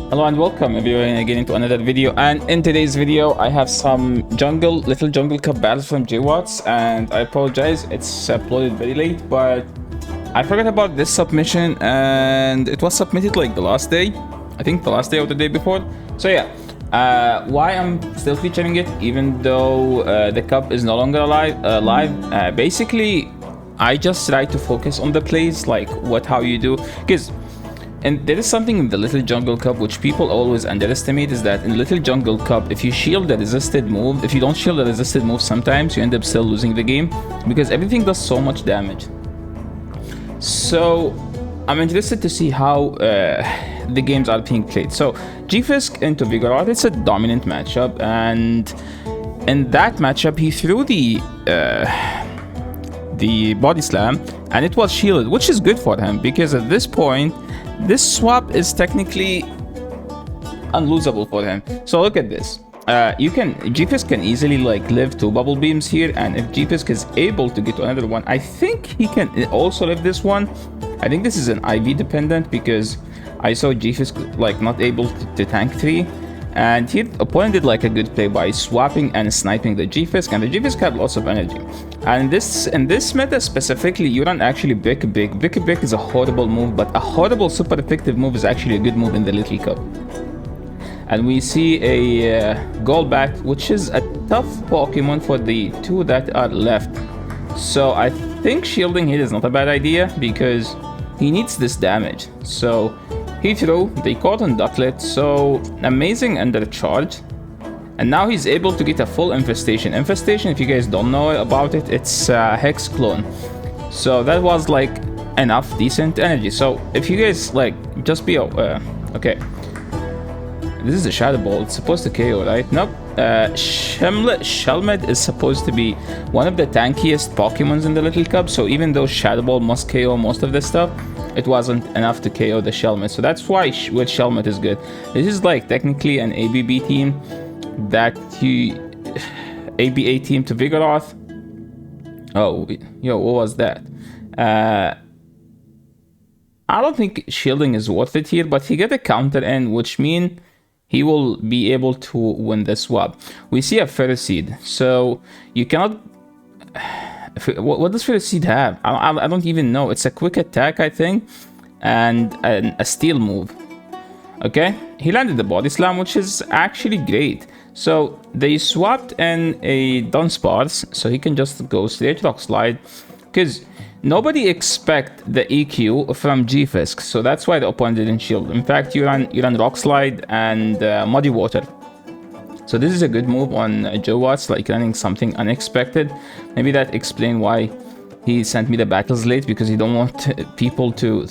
Hello and welcome everyone again into another video, and in today's video I have some little jungle cup battles from JoeWatts, and I apologize it's uploaded very late, but I forgot about this submission and it was submitted like the last day, I think the last day or the day before. So yeah, why I'm still featuring it even though the cup is no longer live. Basically I just try to focus on the plays, like how you do, because and there is something in the Little Jungle Cup which people always underestimate, is that in Little Jungle Cup, if you shield the resisted move, if you don't shield the resisted move, sometimes you end up still losing the game because everything does so much damage. So I'm interested to see how the games are being played. So G-Fisk into Vigoroth, it's a dominant matchup, and in that matchup he threw the body slam and it was shielded, which is good for him because at this point this swap is technically unlosable for him. So look at this. G-Fisk can easily like live 2 bubble beams here, and if G-Fisk is able to get to another one, I think he can also live this one. I think this is an IV dependent because I saw G-Fisk like not able to tank 3, and here opponent did like a good play by swapping and sniping the G-Fisk, and the G-Fisk had lots of energy. And in this meta specifically, you run actually Brick. Brick is a horrible move, but a horrible super effective move is actually a good move in the Little Cup. And we see a Golbat, which is a tough Pokemon for the 2 that are left. So I think shielding here is not a bad idea because he needs this damage. So he threw, they caught on Ducklet, so amazing under charge. And now he's able to get a full Infestation. Infestation, if you guys don't know about it, it's Hex Clone. So that was like enough decent energy. So if you guys like, just be okay. This is a Shadow Ball, it's supposed to KO, right? Nope. Shelmet is supposed to be one of the tankiest Pokemons in the Little Cup, so even though Shadow Ball must KO most of the stuff, it wasn't enough to KO the Shelmet. So that's why with Shelmet is good. This is like technically an ABB team that ABA team to Vigoroth. Oh, yo, what was that? I don't think shielding is worth it here, but he got a counter in, which means he will be able to win the swap. We see a Ferroseed, so you cannot... What does Ferroseed have? I don't even know. It's a quick attack, I think, and a steal move. Okay, he landed the body slam, which is actually great. So they swapped in a Dunsparce, so he can just go straight Rock Slide, because nobody expect the EQ from G-Fisk, so that's why the opponent didn't shield. In fact, you run Rock Slide and Muddy Water. So this is a good move on JoeWatts, like running something unexpected. Maybe that explains why he sent me the battles late, because he don't want people to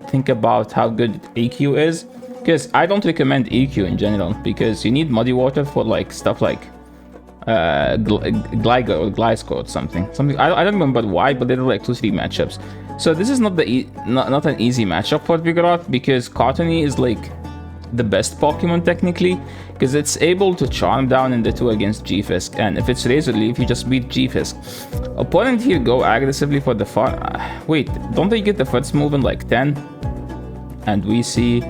think about how good EQ is. Because I don't recommend EQ in general, because you need Muddy Water for like stuff like Gligar or Gliscor or something. I don't remember why, but there are like 2-3 matchups. So this is not an easy matchup for Vigoroth, because Cottony is like the best Pokemon technically, because it's able to charm down in the 2 against G-Fisk, and if it's Razor Leaf, you just beat G-Fisk. Opponent here go aggressively for the wait, don't they get the first move in like 10? And we see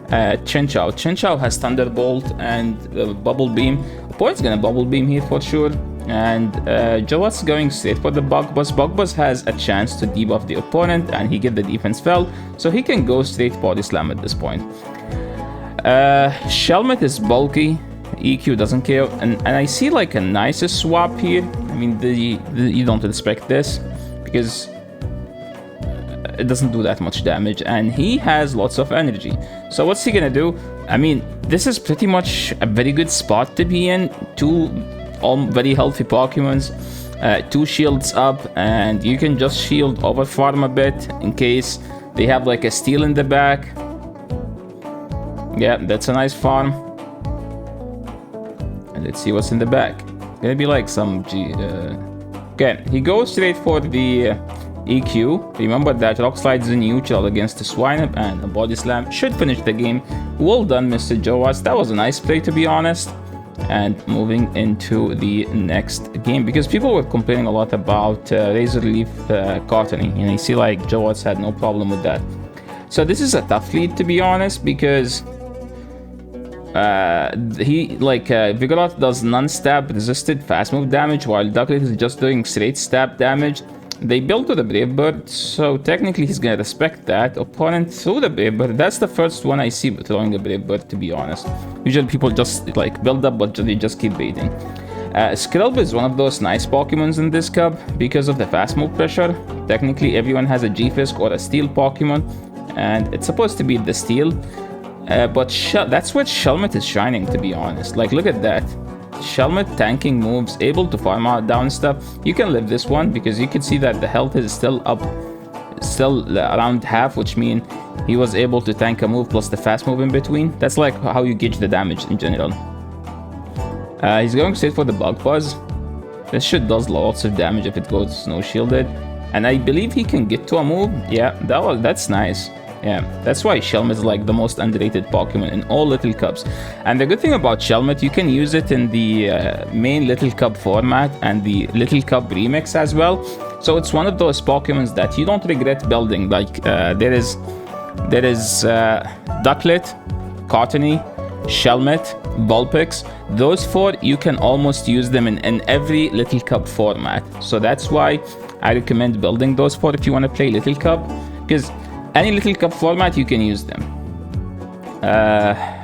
Chinchou. Chinchou has Thunderbolt and Bubble Beam. Opponent's gonna Bubble Beam here for sure. And JoeWatts going straight for the Bug Buzz. Bug Buzz has a chance to debuff the opponent, and he get the defense fell, so he can go straight Body Slam at this point. Shelmet is bulky. EQ doesn't KO, and I see like a nice swap here. I mean, you don't expect this because it doesn't do that much damage, and he has lots of energy. So what's he gonna do? I mean, this is pretty much a very good spot to be in. 2 very healthy Pokemons, 2 shields up, and you can just shield over farm a bit in case they have like a steal in the back. Yeah, that's a nice farm. And let's see what's in the back. It's gonna be like some okay, he goes straight for the EQ. Remember that Rock Slide is neutral against the Swinub, and a Body Slam should finish the game. Well done, Mr. JoeWatts. That was a nice play, to be honest. And moving into the next game, because people were complaining a lot about Razor Leaf Cottony, and I see like JoeWatts had no problem with that. So this is a tough lead, to be honest, because Vigoroth does non-stab resisted fast move damage, while Ducklet is just doing straight stab damage. They built to the Brave Bird, so technically he's gonna respect that. Opponent threw the Brave Bird. That's the first one I see throwing a Brave Bird, to be honest. Usually people just like build up, but they just keep baiting. Skrillb is one of those nice Pokemons in this cup because of the fast move pressure. Technically everyone has a G-Fisk or a Steel Pokemon, and it's supposed to be the Steel. But that's where Shelmet is shining, to be honest. Like, look at that. Shelmet tanking moves, able to farm out down stuff. You can live this one because you can see that the health is still up, still around half, which means he was able to tank a move plus the fast move in between. That's like how you gauge the damage in general. He's going straight for the Bug Buzz. This shit does lots of damage if it goes snow shielded, and I believe he can get to a move. Yeah, that's nice. Yeah, that's why Shelmet is like the most underrated Pokemon in all Little Cups. And the good thing about Shelmet, you can use it in the main Little Cup format and the Little Cup remix as well. So it's one of those Pokemons that you don't regret building. Like there is Ducklet, Cottony, Shelmet, Vulpix. Those four, you can almost use them in every Little Cup format. So that's why I recommend building those four if you want to play Little Cup, because any Little Cup format, you can use them.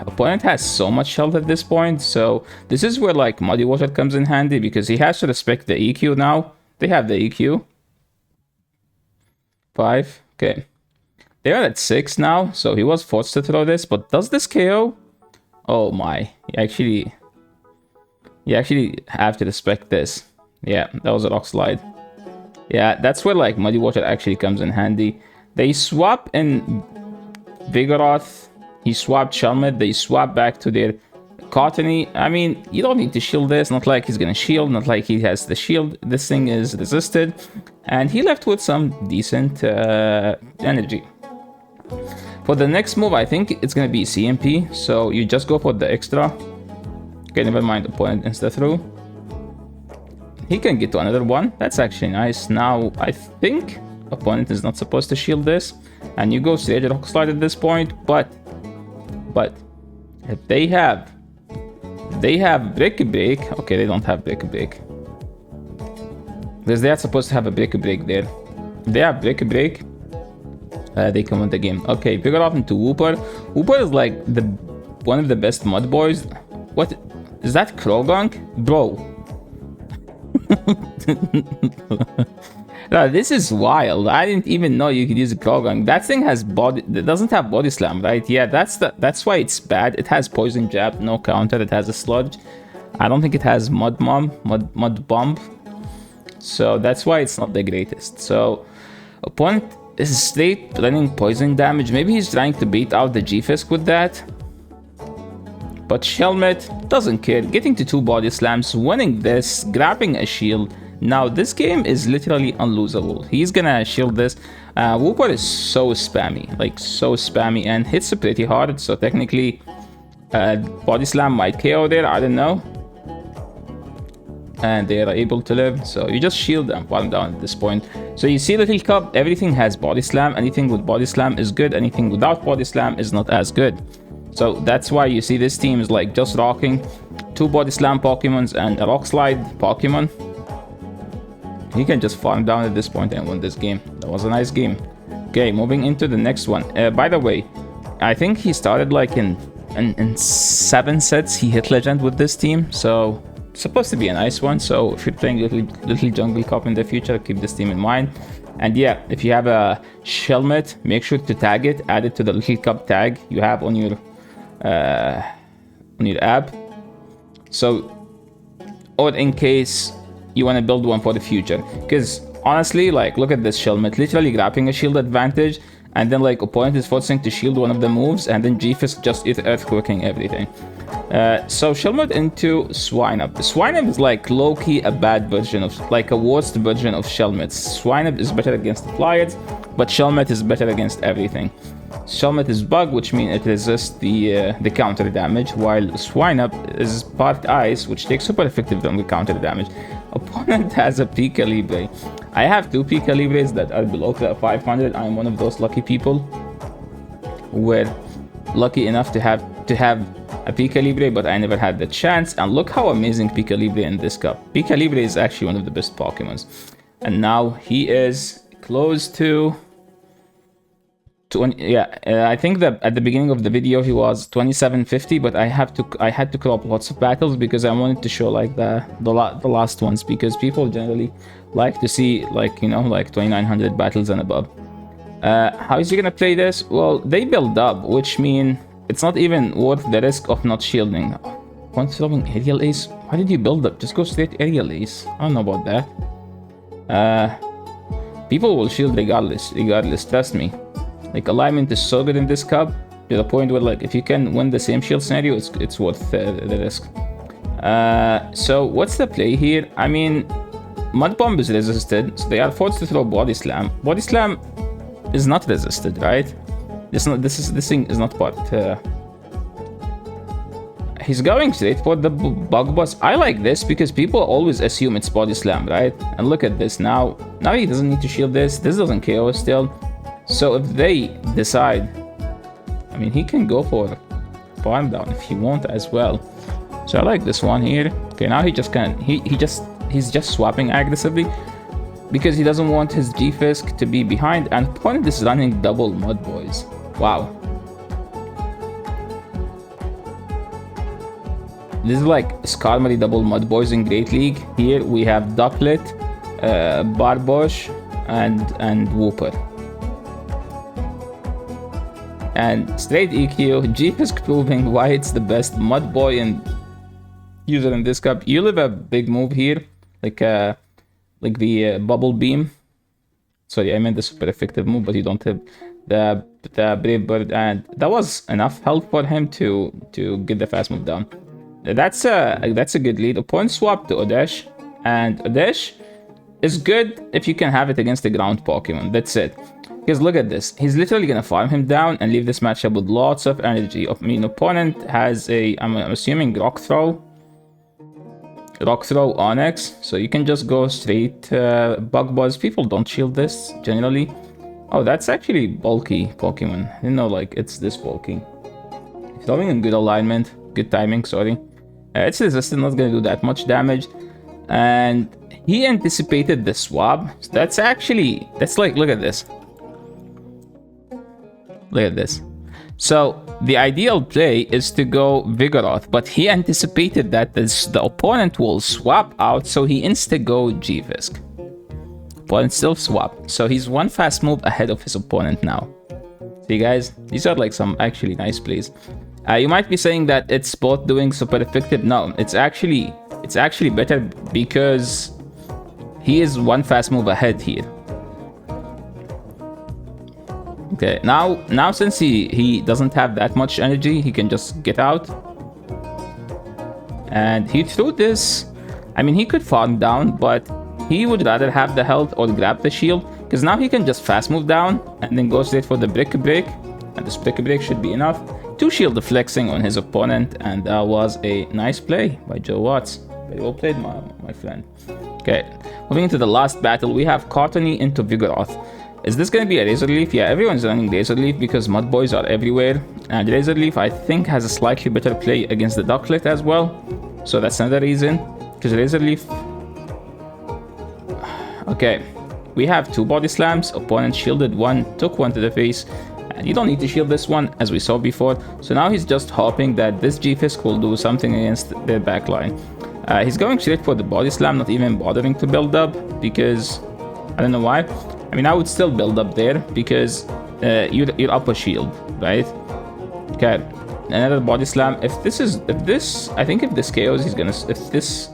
Opponent has so much health at this point, so this is where like Muddy Water comes in handy, because he has to respect the EQ now. They have the EQ. 5. Okay. They are at 6 now, so he was forced to throw this, but does this KO? Oh my. You actually have to respect this. Yeah, that was a Rock Slide. Yeah, that's where like Muddy Water actually comes in handy. They swap in Vigoroth, he swapped Shelmet, they swap back to their Cottony. I mean, you don't need to shield this, not like he's gonna shield, not like he has the shield. This thing is resisted, and he left with some decent energy. For the next move, I think it's gonna be CMP, so you just go for the extra. Okay, never mind, opponent insta through. He can get to another one, that's actually nice. Now, I think opponent is not supposed to shield this, and you go straight Rock Slide at this point, but if they have Break. Okay, they don't have Break, because they are supposed to have a Break there. They have Break, they come on the game. Okay, figure out into Wooper. Wooper is like one of the best mud boys. What is that, Krogunk? Bro. No, this is wild. I didn't even know you could use a Krogunk. That thing has it doesn't have body slam, right? Yeah, that's why it's bad. It has poison jab, no counter. It has a sludge. I don't think it has mud bomb. So that's why it's not the greatest. So opponent is straight running poison damage. Maybe he's trying to beat out the G-Fisk with that. But Shelmet doesn't care. Getting to 2 body slams, winning this, grabbing a shield. Now this game is literally unlosable. He's gonna shield this. Wooper is so spammy, and hits pretty hard. So technically, body slam might KO there. I don't know. And they are able to live, so you just shield them while I'm down at this point. So you see Little Cup, everything has body slam. Anything with body slam is good. Anything without body slam is not as good. So that's why you see this team is like just rocking 2 body slam Pokemons and a Rock Slide Pokemon. He can just farm down at this point and win this game. That was a nice game. Okay, moving into the next one. By the way, I think he started like in 7 sets. He hit Legend with this team, so supposed to be a nice one. So if you're playing little Jungle Cup in the future, keep this team in mind. And yeah, if you have a Shelmet, make sure to tag it, add it to the Little Cup tag you have on your app. So, or in case you want to build one for the future, because honestly, like, look at this Shelmet literally grabbing a shield advantage, and then like opponent is forcing to shield one of the moves, and then G-Fisk just earthquaking everything. So Shelmet into Swinub. Swinub is like low-key a bad version of, like a worst version of Shelmet. Swinub is better against Flyers, but Shelmet is better against everything. Shelmet is Bug, which means it resists the counter damage, while Swinub is part Ice, which takes super effective on the counter damage. Opponent has a Pika Libre. I have 2 Pika Libres that are below 500. I'm one of those lucky people who were lucky enough to have to have a Pika Libre, but I never had the chance. And look how amazing Pika Libre in this cup. Pika Libre is actually one of the best Pokemons. And now he is close to 20. Yeah, I think that at the beginning of the video he was 2750, but I had to crop lots of battles because I wanted to show like the last ones, because people generally like to see like, you know, like 2900 battles and above. How is he gonna play this? Well, they build up, which mean it's not even worth the risk of not shielding. One throwing aerial ace? Why did you build up? Just go straight aerial ace. I don't know about that. People will shield regardless, trust me. Like, alignment is so good in this cup to the point where, like, if you can win the same shield scenario, it's worth the risk. So what's the play here? I mean, Mud Bomb is resisted, so they are forced to throw Body Slam. Body Slam is not resisted, right? This thing is not part. He's going straight for the Bug Buzz. I like this because people always assume it's Body Slam, right? And look at this now. Now he doesn't need to shield this. This doesn't KO still. So if they decide, I mean, he can go for Farm Down if he wants as well. So I like this one here. Okay, now he just can't. He's just swapping aggressively because he doesn't want his G-Fisk to be behind, and opponent is running double Mud Boys. Wow. This is like Skarmory double Mud Boys in Great League. Here we have Ducklet, Barbosh, and Wooper. And straight EQ, G-Fisk proving why it's the best Mud Boy and user in this cup. You live a big move here, like the Bubble Beam. Sorry, I meant the super effective move, but you don't have the Brave Bird, and that was enough help for him to get the fast move down. That's a good lead. Opponent swap to Odesh, and Odesh is good if you can have it against the ground Pokemon. That's it. Because look at this. He's literally gonna farm him down and leave this matchup with lots of energy. I mean, opponent has a, I'm assuming Rock Throw Onyx, so you can just go straight Bug Buzz. People don't shield this generally. Oh, that's actually bulky Pokemon. I didn't know like it's this bulky. Throwing in good alignment, good timing, sorry. It's resistant, not gonna do that much damage. And he anticipated the swap. So that's like, look at this. Look at this. So the ideal play is to go Vigoroth, but he anticipated that the opponent will swap out, so he insta-go G-Fisk. Opponent still swap, so he's one fast move ahead of his opponent now. See guys, these are like some actually nice plays. You might be saying that it's both doing super effective. No, it's actually better because he is one fast move ahead here. Okay, now since he doesn't have that much energy, he can just get out. And he threw this. I mean, he could farm down, but he would rather have the health or grab the shield, because now he can just fast move down and then go straight for the Brick Break. And this Brick Break should be enough to shield the flexing on his opponent. And that was a nice play by JoeWatts. Very well played, my friend. Okay, moving into the last battle, we have Cottony into Vigoroth. Is this going to be a Razor Leaf? Yeah, everyone's running Razor Leaf because Mud Boys are everywhere. And Razor Leaf, I think, has a slightly better play against the Ducklet as well. So that's another reason. Because Razor Leaf... Okay, we have two Body Slams. Opponent shielded one, took one to the face. And you don't need to shield this one, as we saw before. So now he's just hoping that this G-Fisk will do something against their backline. He's going straight for the Body Slam, not even bothering to build up. Because... I don't know why. I mean, I would still build up there because you're up a shield, right? Okay, another Body Slam. I think if this KOs, he's gonna, if this,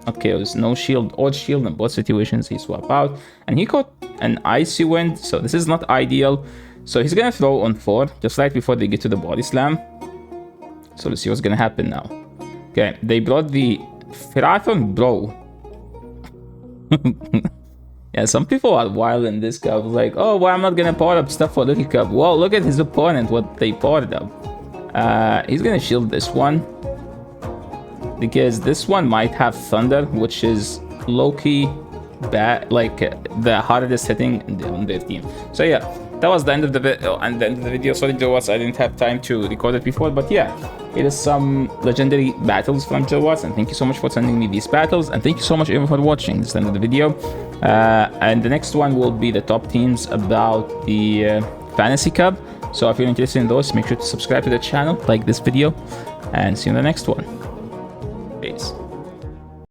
not KOs, no shield or shield in both situations, he swap out. And he caught an Icy Wind, so this is not ideal. So he's gonna throw on 4, just right before they get to the Body Slam. So let's see what's gonna happen now. Okay, they brought the Firathon Bro. Yeah, some people are wild in this cup. Like, oh, well, I'm not gonna power up stuff for Little Cup. Well, look at his opponent, what they powered up. He's gonna shield this one. Because this one might have Thunder, which is low-key bad, like the hardest hitting on their team. So yeah, that was the end of the video. Sorry, JoeWatts, I didn't have time to record it before, but yeah, it is some legendary battles from JoeWatts, and thank you so much for sending me these battles, and thank you so much everyone for watching. This is the end of the video, and the next one will be the top teams about the Fantasy Cup. So if you're interested in those, make sure to subscribe to the channel, like this video, and see you in the next one.